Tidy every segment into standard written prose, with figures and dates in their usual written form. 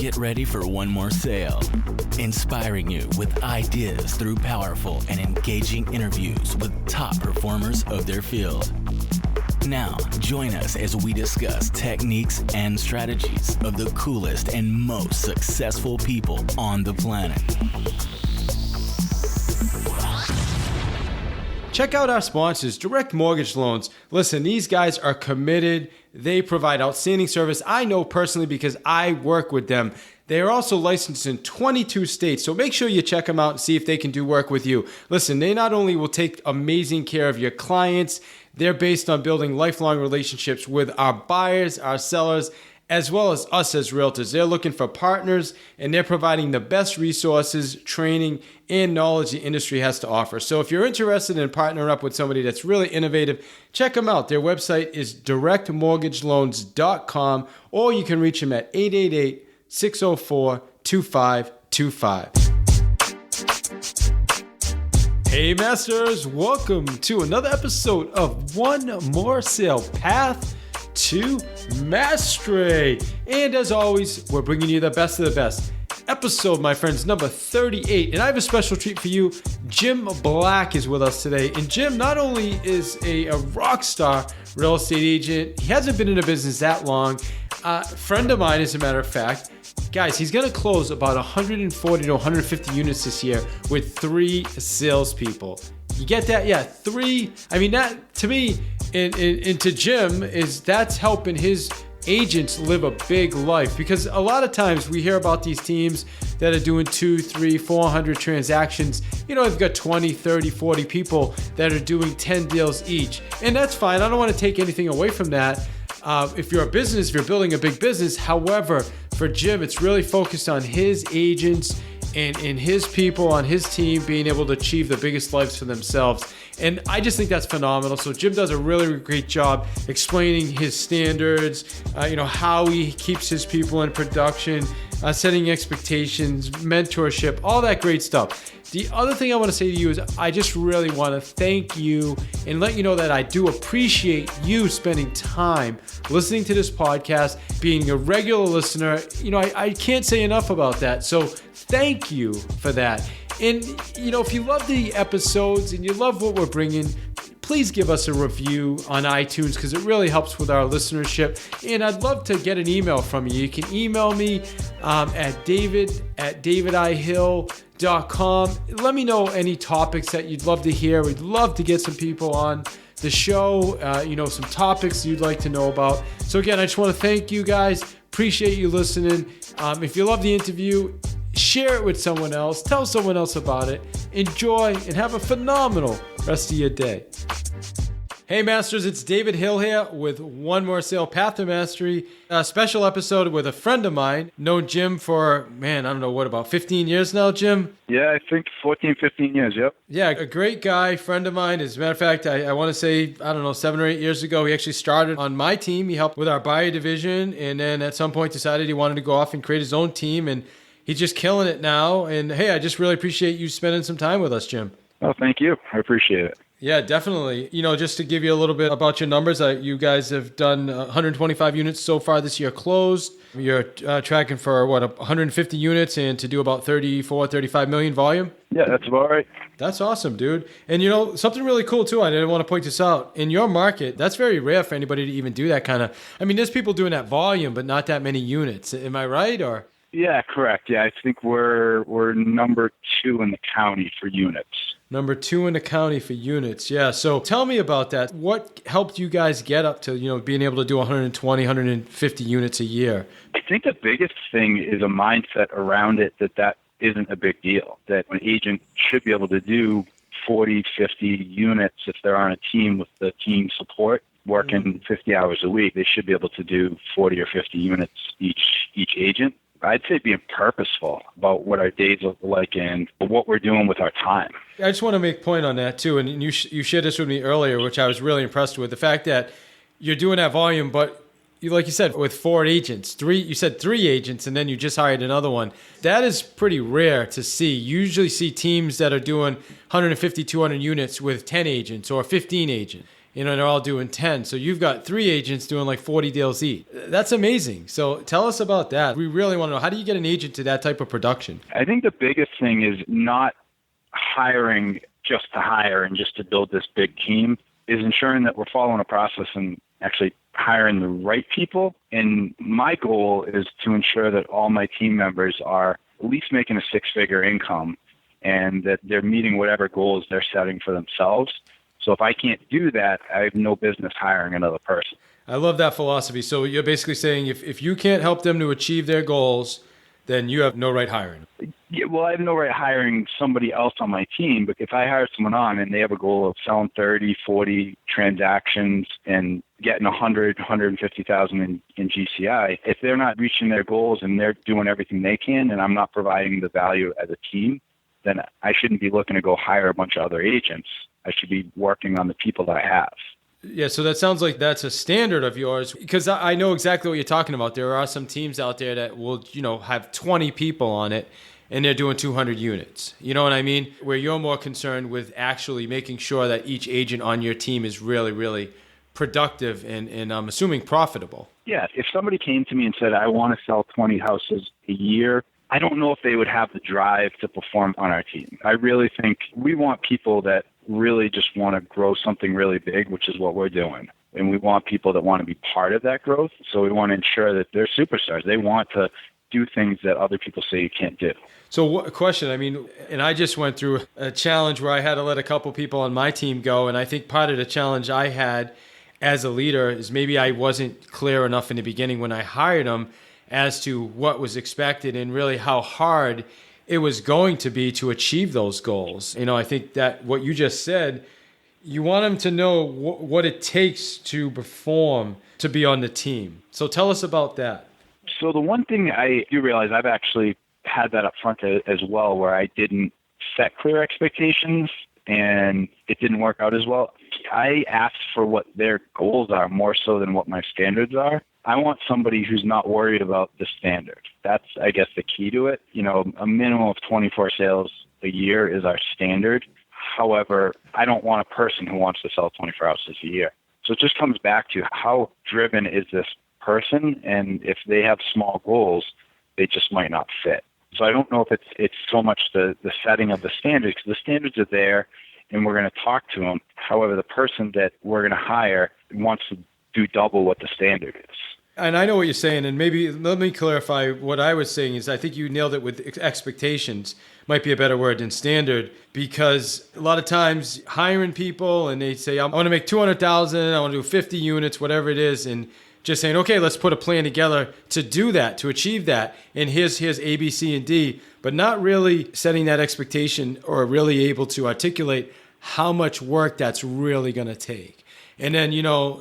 get ready for one more sale. Inspiring you with ideas through powerful and engaging interviews with top performers of their field. Now, join us as we discuss techniques and strategies of the coolest and most successful people on the planet. Check out our sponsors, Direct Mortgage Loans. Listen, these guys are committed. They provide outstanding service. I know personally because I work with them. They are also licensed in 22 states, so make sure you check them out and see if they can do work with you. Listen, they not only will take amazing care of your clients, they're based on building lifelong relationships with our buyers, our sellers, as well as us as realtors. They're looking for partners, and they're providing the best resources, training, and knowledge the industry has to offer. So if you're interested in partnering up with somebody that's really innovative, check them out. Their website is directmortgageloans.com, or you can reach them at 888-604-2525. Hey Masters, welcome to another episode of One More Sale Path to Mastery. And as always, we're bringing you the best of the best. Episode, my friends, number 38. And I have a special treat for you. Jim Black is with us today. And Jim not only is a rock star real estate agent, he hasn't been in the business that long. Friend of mine, as a matter of fact. Guys, he's going to close about 140 to 150 units this year with 3 salespeople. You get that? Yeah, 3. I mean, that to me and to Jim that's helping his agents live a big life, because a lot of times we hear about these teams that are doing 200, 300, 400 transactions. You know, they've got 20, 30, 40 people that are doing 10 deals each. And that's fine. I don't want to take anything away from that. If you're a business, if you're building a big business. However, for Jim, it's really focused on his agents and his people on his team being able to achieve the biggest lives for themselves. And I just think that's phenomenal. So Jim does a really great job explaining his standards, how he keeps his people in production, setting expectations, mentorship, all that great stuff. The other thing I want to say to you is I just really want to thank you and let you know that I do appreciate you spending time listening to this podcast, being a regular listener. I can't say enough about that. So thank you for that. And, if you love the episodes and you love what we're bringing, please give us a review on iTunes, because it really helps with our listenership. And I'd love to get an email from you. You can email me at david@davidihill.com. Let me know any topics that you'd love to hear. We'd love to get some people on the show, some topics you'd like to know about. So again, I just want to thank you guys. Appreciate you listening. If you love the interview, share it with someone else. Tell someone else about it. Enjoy and have a phenomenal rest of your day. Hey Masters, it's David Hill here with One More Sale Path to Mastery. A special episode with a friend of mine. Known Jim for, about 15 years now, Jim? Yeah, I think 14, 15 years, yep. Yeah, a great guy, friend of mine. As a matter of fact, I want to say, 7 or 8 years ago, he actually started on my team. He helped with our buyer division, and then at some point decided he wanted to go off and create his own team, and he's just killing it now. And hey, I just really appreciate you spending some time with us, Jim. Oh, thank you. I appreciate it. Yeah, definitely. Just to give you a little bit about your numbers, you guys have done 125 units so far this year closed. You're tracking for 150 units and to do about 35 million volume? Yeah, that's about right. That's awesome, dude. And something really cool too, I didn't want to point this out. In your market, that's very rare for anybody to even do that kind of, there's people doing that volume, but not that many units. Am I right? Or? Yeah, correct. Yeah, I think we're number 2 in the county for units. Number 2 in the county for units. Yeah. So tell me about that. What helped you guys get up to, being able to do 120, 150 units a year? I think the biggest thing is a mindset around it that isn't a big deal, that an agent should be able to do 40, 50 units if they're on a team with the team support. Working 50 hours a week, they should be able to do 40 or 50 units each agent. I'd say being purposeful about what our days look like and what we're doing with our time. I just want to make a point on that too, and you shared this with me earlier, which I was really impressed with, the fact that you're doing that volume, but like you said, with 4 agents, you said 3 agents, and then you just hired another one. That is pretty rare to see. You usually see teams that are doing 150, 200 units with 10 agents or 15 agents. and they're all doing 10. So you've got 3 agents doing like 40 deals each. That's amazing. So tell us about that. We really want to know, how do you get an agent to that type of production? I think the biggest thing is not hiring just to hire and just to build this big team, is ensuring that we're following a process and actually hiring the right people. And my goal is to ensure that all my team members are at least making a 6-figure income and that they're meeting whatever goals they're setting for themselves. So if I can't do that, I have no business hiring another person. I love that philosophy. So you're basically saying if you can't help them to achieve their goals, then you have no right hiring. Yeah, well, I have no right hiring somebody else on my team, but if I hire someone on and they have a goal of selling 30, 40 transactions and getting 100, 150,000 in GCI, if they're not reaching their goals and they're doing everything they can and I'm not providing the value as a team, then I shouldn't be looking to go hire a bunch of other agents. I should be working on the people that I have. Yeah, so that sounds like that's a standard of yours, because I know exactly what you're talking about. There are some teams out there that will, have 20 people on it and they're doing 200 units. You know what I mean? Where you're more concerned with actually making sure that each agent on your team is really, really productive and I'm assuming profitable. Yeah, if somebody came to me and said, I want to sell 20 houses a year, I don't know if they would have the drive to perform on our team. I really think we want people that really just want to grow something really big, which is what we're doing. And we want people that want to be part of that growth. So we want to ensure that they're superstars. They want to do things that other people say you can't do. So a question, and I just went through a challenge where I had to let a couple people on my team go. And I think part of the challenge I had as a leader is maybe I wasn't clear enough in the beginning when I hired them as to what was expected and really how hard it was going to be to achieve those goals. I think that what you just said, you want them to know what it takes to perform, to be on the team. So tell us about that. So the one thing I do realize, I've actually had that up front as well, where I didn't set clear expectations and it didn't work out as well. I asked for what their goals are more so than what my standards are. I want somebody who's not worried about the standard. That's, I guess, the key to it. A minimum of 24 sales a year is our standard. However, I don't want a person who wants to sell 24 houses a year. So it just comes back to how driven is this person, and if they have small goals, they just might not fit. So I don't know if it's so much the setting of the standards, because the standards are there and we're going to talk to them. However, the person that we're going to hire wants to do double what the standard is. And I know what you're saying, and maybe let me clarify what I was saying is I think you nailed it with expectations, might be a better word than standard, because a lot of times hiring people and they say, I want to make 200,000, I want to do 50 units, whatever it is, and just saying, okay, let's put a plan together to do that, to achieve that, and here's A, B, C, and D, but not really setting that expectation or really able to articulate how much work that's really going to take. And then,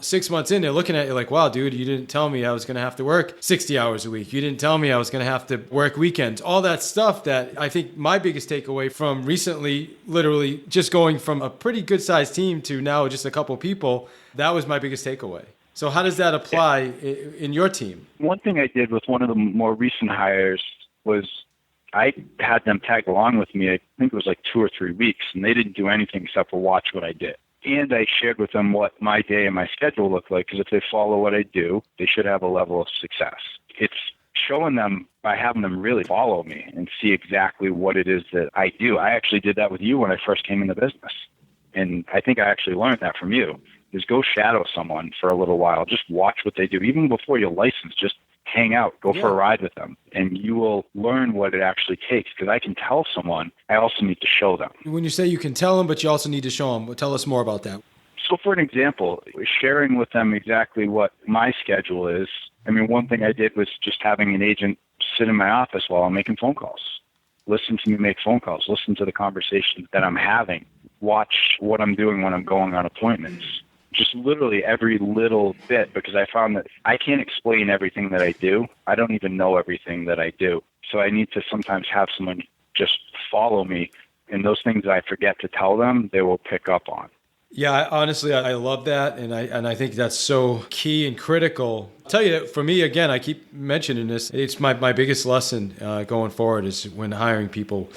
6 months in, they're looking at you like, wow, dude, you didn't tell me I was going to have to work 60 hours a week. You didn't tell me I was going to have to work weekends. All that stuff that I think my biggest takeaway from recently, literally just going from a pretty good sized team to now just a couple people, that was my biggest takeaway. So how does that apply in your team? One thing I did with one of the more recent hires was I had them tag along with me. I think it was like 2 or 3 weeks, and they didn't do anything except for watch what I did. And I shared with them what my day and my schedule looked like, because if they follow what I do, they should have a level of success. It's showing them by having them really follow me and see exactly what it is that I do. I actually did that with you when I first came in the business. And I think I actually learned that from you, is go shadow someone for a little while. Just watch what they do. Even before you're licensed, just hang out, go for a ride with them, and you will learn what it actually takes. Because I can tell someone, I also need to show them. When you say you can tell them, but you also need to show them, tell us more about that. So for an example, sharing with them exactly what my schedule is. One thing I did was just having an agent sit in my office while I'm making phone calls. Listen to me make phone calls. Listen to the conversations that I'm having. Watch what I'm doing when I'm going on appointments. Just literally every little bit, because I found that I can't explain everything that I do. I don't even know everything that I do. So I need to sometimes have someone just follow me, and those things that I forget to tell them, they will pick up on. Yeah, honestly, I love that, and I think that's so key and critical. I'll tell you that for me, again, I keep mentioning this, it's my biggest lesson going forward is when hiring people,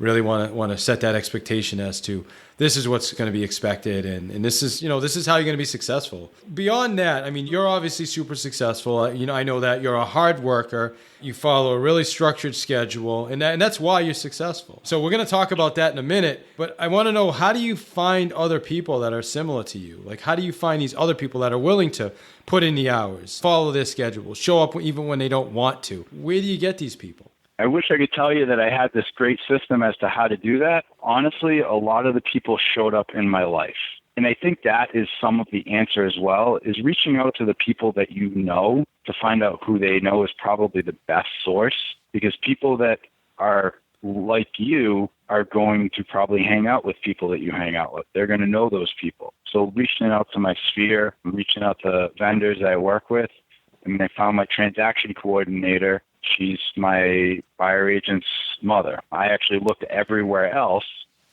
really want to set that expectation as to this is what's going to be expected, and this is how you're going to be successful. Beyond that, I mean, you're obviously super successful. I know that you're a hard worker. You follow a really structured schedule, and that's why you're successful. So we're going to talk about that in a minute, but I want to know, how do you find other people that are similar to you? Like, how do you find these other people that are willing to put in the hours, follow their schedule, show up even when they don't want to? Where do you get these people? I wish I could tell you that I had this great system as to how to do that. Honestly, a lot of the people showed up in my life. And I think that is some of the answer as well, is reaching out to the people that you know to find out who they know is probably the best source, because people that are like you are going to probably hang out with people that you hang out with. They're going to know those people. So reaching out to my sphere, reaching out to vendors that I work with. I mean, I found my transaction coordinator. She's my buyer agent's mother. I actually looked everywhere else,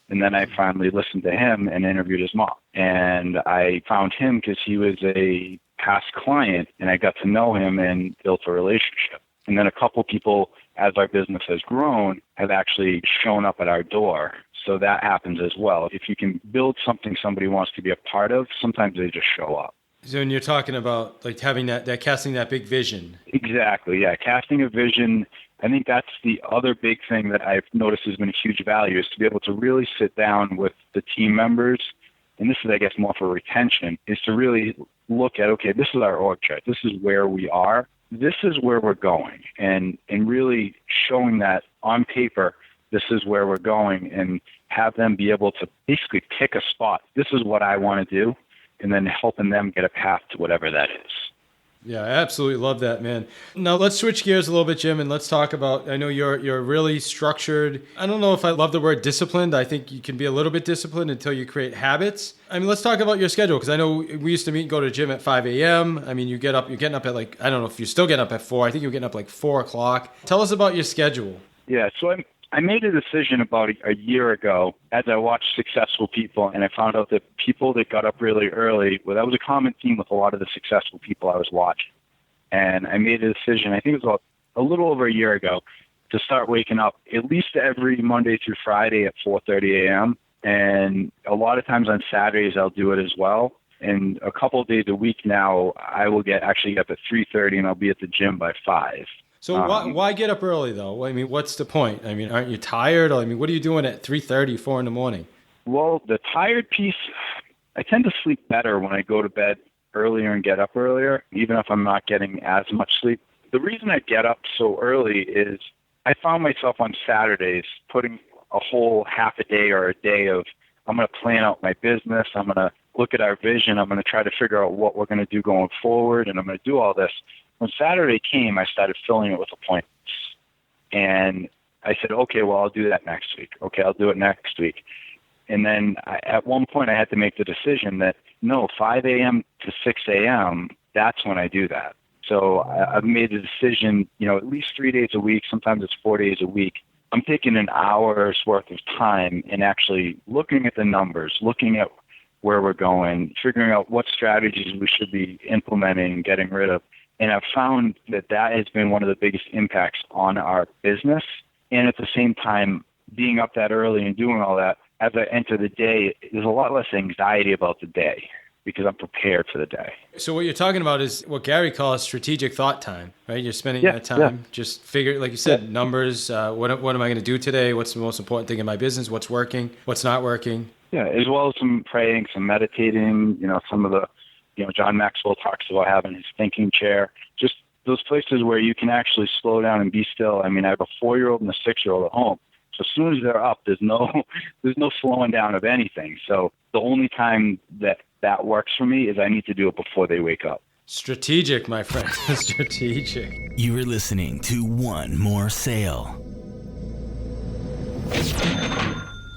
and then I finally listened to him and interviewed his mom. And I found him because he was a past client, and I got to know him and built a relationship. And then a couple people, as our business has grown, have actually shown up at our door. So that happens as well. If you can build something somebody wants to be a part of, sometimes they just show up. So when you're talking about like having that casting that big vision. Exactly, yeah. Casting a vision, I think that's the other big thing that I've noticed has been a huge value, is to be able to really sit down with the team members, and this is, I guess, more for retention, is to really look at, okay, this is our org chart. This is where we are. This is where we're going. And really showing that on paper, this is where we're going, and have them be able to basically pick a spot. This is what I want to do. And then helping them get a path to whatever that is. Yeah, I absolutely love that, man. Now let's switch gears a little bit, Jim, and let's talk about, I know you're really structured. I don't know if I love the word disciplined. I think you can be a little bit disciplined until you create habits. I mean, let's talk about your schedule, because I know we used to meet and go to the gym at 5 a.m. I mean, you're getting up at like, I don't know if you're still getting up at 4. I think you're getting up like 4 o'clock. Tell us about your schedule. Yeah, so I made a decision about a year ago as I watched successful people, and I found out that people that got up really early, well, that was a common theme with a lot of the successful people I was watching. And I made a decision, I think it was about a little over a year ago, to start waking up at least every Monday through Friday at 4:30 a.m. And a lot of times on Saturdays I'll do it as well. And a couple of days a week now, I will actually get up at 3:30, and I'll be at the gym by 5. So why get up early, though? I mean, what's the point? I mean, aren't you tired? I mean, what are you doing at 3:30, 4 in the morning? Well, the tired piece, I tend to sleep better when I go to bed earlier and get up earlier, even if I'm not getting as much sleep. The reason I get up so early is I found myself on Saturdays putting a whole half a day or a day of, I'm going to plan out my business, I'm going to look at our vision, I'm going to try to figure out what we're going to do going forward, and I'm going to do all this. When Saturday came, I started filling it with appointments. And I said, okay, well, I'll do that next week. Okay, I'll do it next week. And then at one point I had to make the decision that, no, 5 a.m. to 6 a.m., that's when I do that. So I've made the decision, at least 3 days a week, sometimes it's 4 days a week. I'm taking an hour's worth of time and actually looking at the numbers, looking at where we're going, figuring out what strategies we should be implementing, getting rid of. And I've found that has been one of the biggest impacts on our business. And at the same time, being up that early and doing all that, as I enter the day, there's a lot less anxiety about the day because I'm prepared for the day. So what you're talking about is what Gary calls strategic thought time, right? You're spending that time just figure, like you said, numbers, what am I going to do today? What's the most important thing in my business? What's working? What's not working? Yeah, as well as some praying, some meditating, some of the, John Maxwell talks about having his thinking chair, just those places where you can actually slow down and be still. I mean, I have a 4-year-old and a 6-year-old at home. So as soon as they're up, there's no slowing down of anything. So the only time that works for me is I need to do it before they wake up. Strategic, my friend. Strategic. You are listening to One More Sale.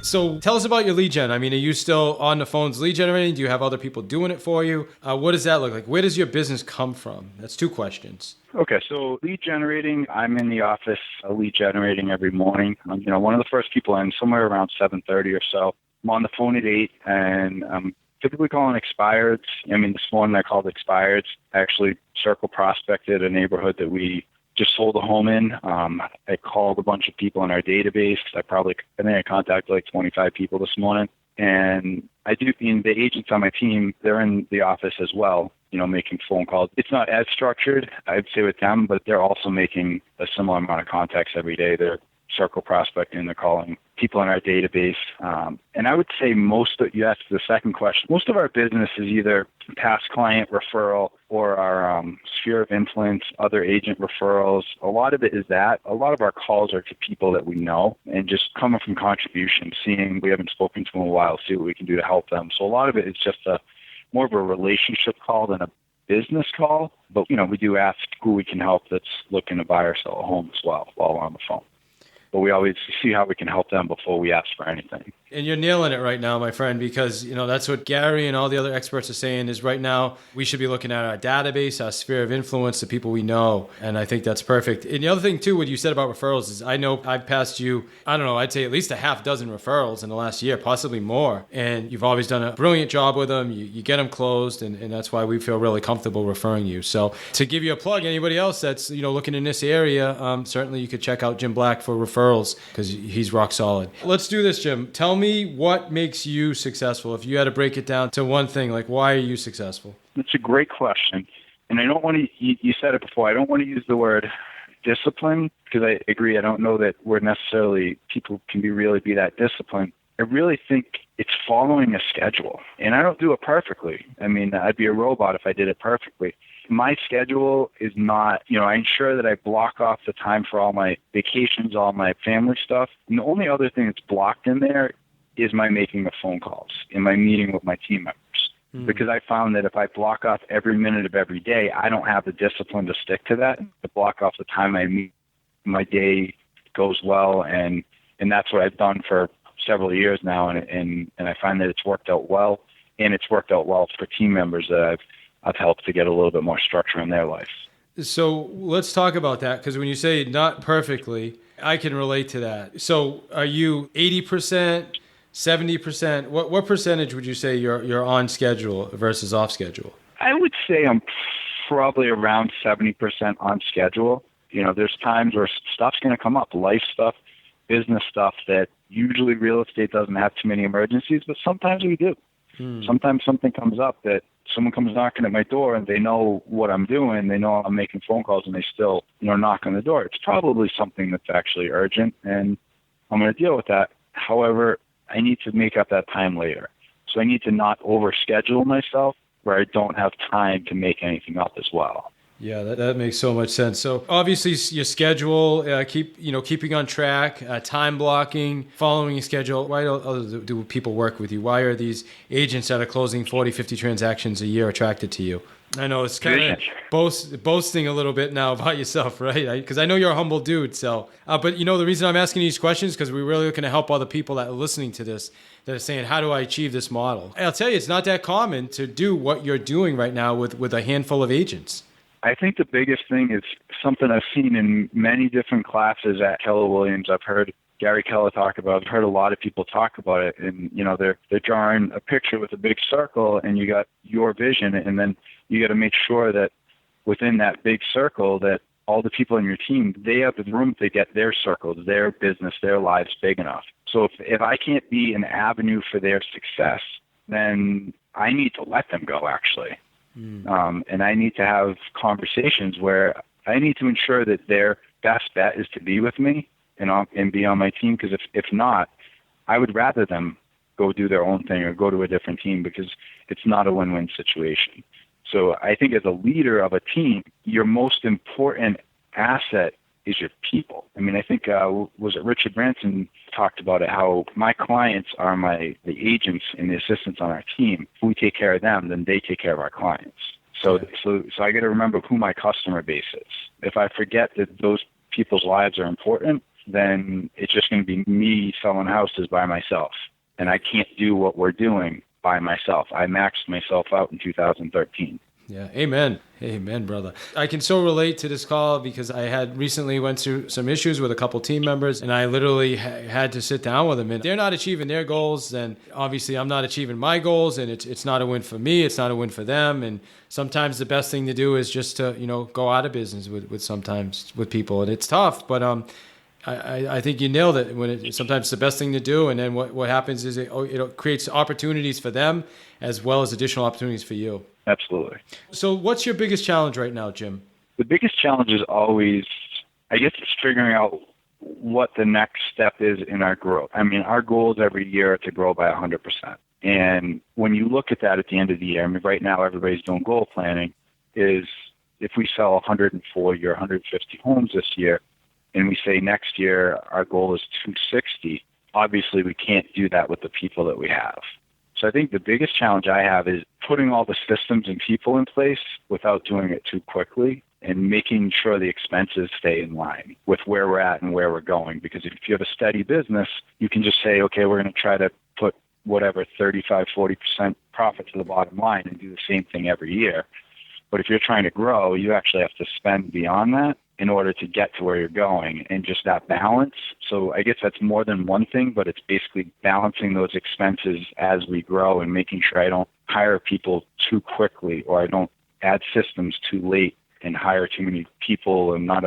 So tell us about your lead gen. I mean, are you still on the phones lead generating? Do you have other people doing it for you? What does that look like? Where does your business come from? That's 2 questions. Okay, so lead generating, I'm in the office lead generating every morning. I'm, one of the first people in, somewhere around 7:30 or so. I'm on the phone at 8, and I'm typically calling expireds. I mean, this morning I called expireds. I actually circle prospected a neighborhood that we just sold a home in. I called a bunch of people in our database. I think I contacted like 25 people this morning. And the agents on my team, they're in the office as well, making phone calls. It's not as structured, I'd say, with them, but they're also making a similar amount of contacts every day. They're circle prospecting, they're calling people in our database. And I would say you asked the second question, most of our business is either past client referral or our sphere of influence, other agent referrals. A lot of it is that. A lot of our calls are to people that we know and just coming from contributions, seeing we haven't spoken to them in a while, see what we can do to help them. So a lot of it is just more of a relationship call than a business call. But, we do ask who we can help that's looking to buy or sell a home as well while we're on the phone. But we always see how we can help them before we ask for anything. And you're nailing it right now, my friend, because, that's what Gary and all the other experts are saying is right now we should be looking at our database, our sphere of influence, the people we know. And I think that's perfect. And the other thing, too, what you said about referrals is I know I've passed you, I'd say at least a half dozen referrals in the last year, possibly more. And you've always done a brilliant job with them. You get them closed. And that's why we feel really comfortable referring you. So to give you a plug, anybody else that's, looking in this area, certainly you could check out Jim Black for referrals because he's rock solid. Let's do this, Jim. Tell me what makes you successful. If you had to break it down to one thing, like why are you successful? That's a great question. And I don't want to, you said it before, I don't want to use the word discipline because I agree. I don't know that people can really be that disciplined. I really think it's following a schedule. And I don't do it perfectly. I'd be a robot if I did it perfectly. My schedule is not, I ensure that I block off the time for all my vacations, all my family stuff. And the only other thing that's blocked in there is my making of phone calls and my meeting with my team members. Because I found that if I block off every minute of every day, I don't have the discipline to stick to that. To block off the time I meet, my day goes well. And that's what I've done for several years now. And I find that it's worked out well. And it's worked out well for team members that I've helped to get a little bit more structure in their life. So let's talk about that, because when you say not perfectly, I can relate to that. So are you 80%, 70%? What percentage would you say you're on schedule versus off schedule? I would say I'm probably around 70% on schedule. There's times where stuff's going to come up, life stuff, business stuff that usually real estate doesn't have too many emergencies, but sometimes we do. Sometimes something comes up that someone comes knocking at my door and they know what I'm doing. They know I'm making phone calls and they still, knock on the door. It's probably something that's actually urgent and I'm going to deal with that. However, I need to make up that time later. So I need to not overschedule myself where I don't have time to make anything up as well. Yeah, that makes so much sense. So obviously your schedule, keeping on track, time blocking, following your schedule. Why do people work with you? Why are these agents that are closing 40, 50 transactions a year attracted to you? I know it's kind of boasting a little bit now about yourself, right? Because I know you're a humble dude. So, but the reason I'm asking these questions is because we're really looking to help other people that are listening to this that are saying, how do I achieve this model? And I'll tell you, it's not that common to do what you're doing right now with a handful of agents. I think the biggest thing is something I've seen in many different classes at Keller Williams. I've heard Gary Keller talk about it. I've heard a lot of people talk about it. And, they're drawing a picture with a big circle and you got your vision. And then you got to make sure that within that big circle that all the people in your team, they have the room to get their circles, their business, their lives big enough. So if I can't be an avenue for their success, then I need to let them go, actually. And I need to have conversations where I need to ensure that their best bet is to be with me and be on my team. Because if not, I would rather them go do their own thing or go to a different team because it's not a win-win situation. So I think as a leader of a team, your most important asset is your people. I think, was it Richard Branson talked about it, how my clients are the agents and the assistants on our team. If we take care of them, then they take care of our clients. So I got to remember who my customer base is. If I forget that those people's lives are important, then it's just going to be me selling houses by myself. And I can't do what we're doing by myself. I maxed myself out in 2013. Yeah. Amen. Amen, brother. I can so relate to this call because I had recently went through some issues with a couple team members, and I literally had to sit down with them. And they're not achieving their goals, then obviously I'm not achieving my goals, and it's not a win for me. It's not a win for them. And sometimes the best thing to do is just to, go out of business with people. And it's tough, but I think you nailed it. Sometimes it's the best thing to do, and then what happens is it creates opportunities for them as well as additional opportunities for you. Absolutely. So what's your biggest challenge right now, Jim? The biggest challenge is always, I guess, it's figuring out what the next step is in our growth. I mean, our goals every year are to grow by 100%. And when you look at that at the end of the year, I mean, right now everybody's doing goal planning, is if we sell 140 or 150 homes this year, and we say next year our goal is 260, obviously we can't do that with the people that we have. So I think the biggest challenge I have is putting all the systems and people in place without doing it too quickly and making sure the expenses stay in line with where we're at and where we're going. Because if you have a steady business, you can just say, okay, we're going to try to put whatever 35, 40% profit to the bottom line and do the same thing every year. But if you're trying to grow, you actually have to spend beyond that in order to get to where you're going, and just that balance. So I guess that's more than one thing, but it's basically balancing those expenses as we grow and making sure I don't hire people too quickly, or I don't add systems too late and hire too many people and not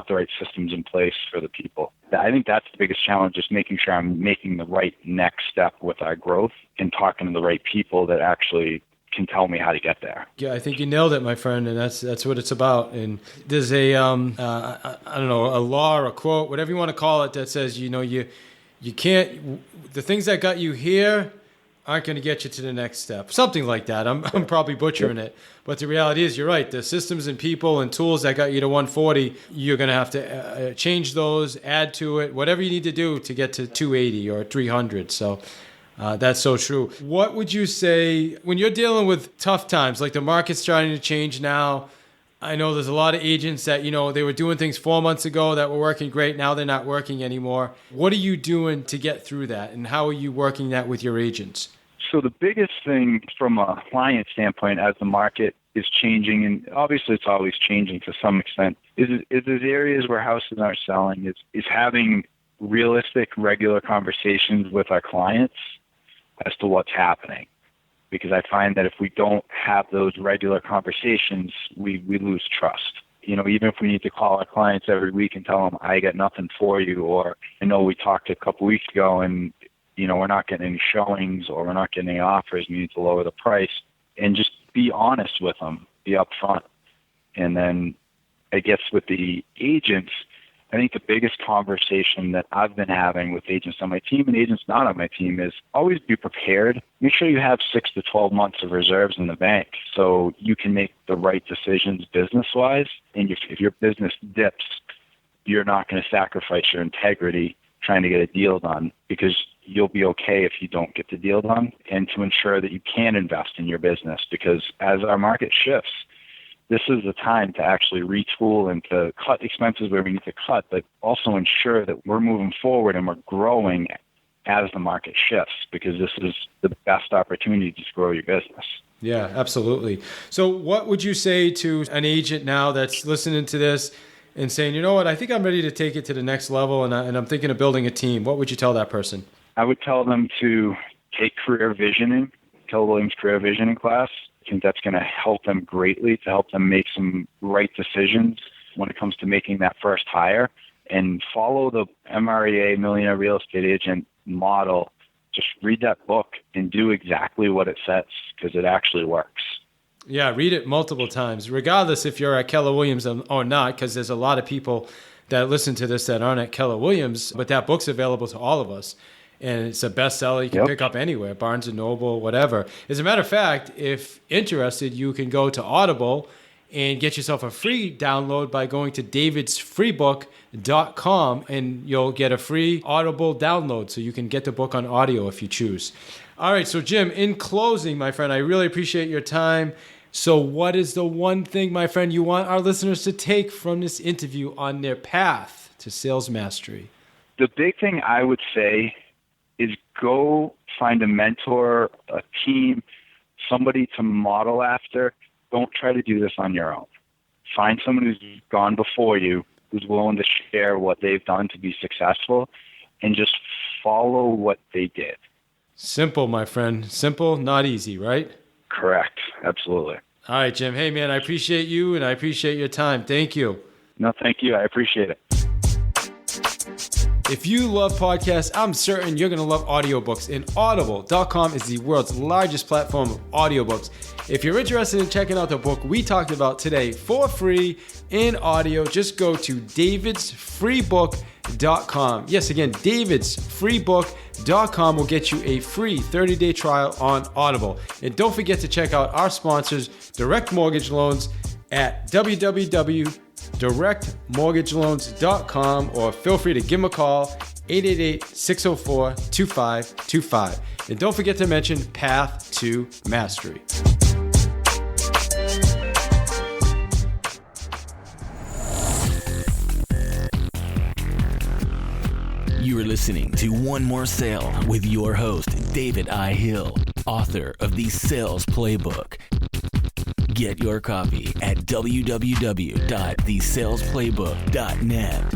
the right systems in place for the people. I think that's the biggest challenge, just making sure I'm making the right next step with our growth and talking to the right people that actually can tell me how to get there. Yeah, I think you nailed it, my friend, and that's what it's about. And there's a I don't know, a law or a quote, whatever you want to call it, that says you can't, the things that got you here aren't going to get you to the next step. Something like that. I'm probably butchering it, but the reality is you're right. The systems and people and tools that got you to 140, you're going to have to change those, add to it, whatever you need to do to get to 280 or 300. So. That's so true. What would you say when you're dealing with tough times, like the market's starting to change now? I know there's a lot of agents that, they were doing things 4 months ago that were working great. Now they're not working anymore. What are you doing to get through that? And how are you working that with your agents? So the biggest thing from a client standpoint, as the market is changing, and obviously it's always changing to some extent, is there's areas where houses aren't selling, is having realistic, regular conversations with our clients as to what's happening. Because I find that if we don't have those regular conversations, we lose trust. Even if we need to call our clients every week and tell them, I got nothing for you, or I know we talked a couple weeks ago and, we're not getting any showings or we're not getting any offers, we need to lower the price, and just be honest with them, be upfront. And then I guess with the agents, I think the biggest conversation that I've been having with agents on my team and agents not on my team is always be prepared. Make sure you have 6 to 12 months of reserves in the bank so you can make the right decisions business-wise. And if your business dips, you're not going to sacrifice your integrity trying to get a deal done, because you'll be okay if you don't get the deal done, and to ensure that you can invest in your business, because as our market shifts, this is the time to actually retool and to cut expenses where we need to cut, but also ensure that we're moving forward and we're growing as the market shifts, because this is the best opportunity to grow your business. Yeah, absolutely. So what would you say to an agent now that's listening to this and saying, you know what, I think I'm ready to take it to the next level and I'm thinking of building a team? What would you tell that person? I would tell them to take career visioning, Keller Williams career visioning class. I think that's going to help them greatly, to help them make some right decisions when it comes to making that first hire, and follow the MREA Millionaire Real Estate Agent model. Just read that book and do exactly what it says, because it actually works. Yeah, read it multiple times, regardless if you're at Keller Williams or not, because there's a lot of people that listen to this that aren't at Keller Williams, but that book's available to all of us. And it's a bestseller you can pick up anywhere, Barnes & Noble, whatever. As a matter of fact, if interested, you can go to Audible and get yourself a free download by going to davidsfreebook.com, and you'll get a free Audible download, so you can get the book on audio if you choose. All right, so Jim, in closing, my friend, I really appreciate your time. So what is the one thing, my friend, you want our listeners to take from this interview on their path to sales mastery? The big thing I would say is go find a mentor, a team, somebody to model after, don't try to do this on your own. Find someone who's gone before you, who's willing to share what they've done to be successful, and just follow what they did. Simple, my friend. Simple, not easy, right? Correct. Absolutely. All right, Jim. Hey, man, I appreciate you and I appreciate your time. Thank you. No, thank you. I appreciate it. If you love podcasts, I'm certain you're going to love audiobooks. And Audible.com is the world's largest platform of audiobooks. If you're interested in checking out the book we talked about today for free in audio, just go to davidsfreebook.com. Yes, again, davidsfreebook.com will get you a free 30-day trial on Audible. And don't forget to check out our sponsors, Direct Mortgage Loans, at www.directmortgageloans.com, or feel free to give them a call, 888-604-2525. And don't forget to mention Path to Mastery. You are listening to One More Sale with your host, David I. Hill, author of the Sales Playbook. Get your copy at www.thesalesplaybook.net.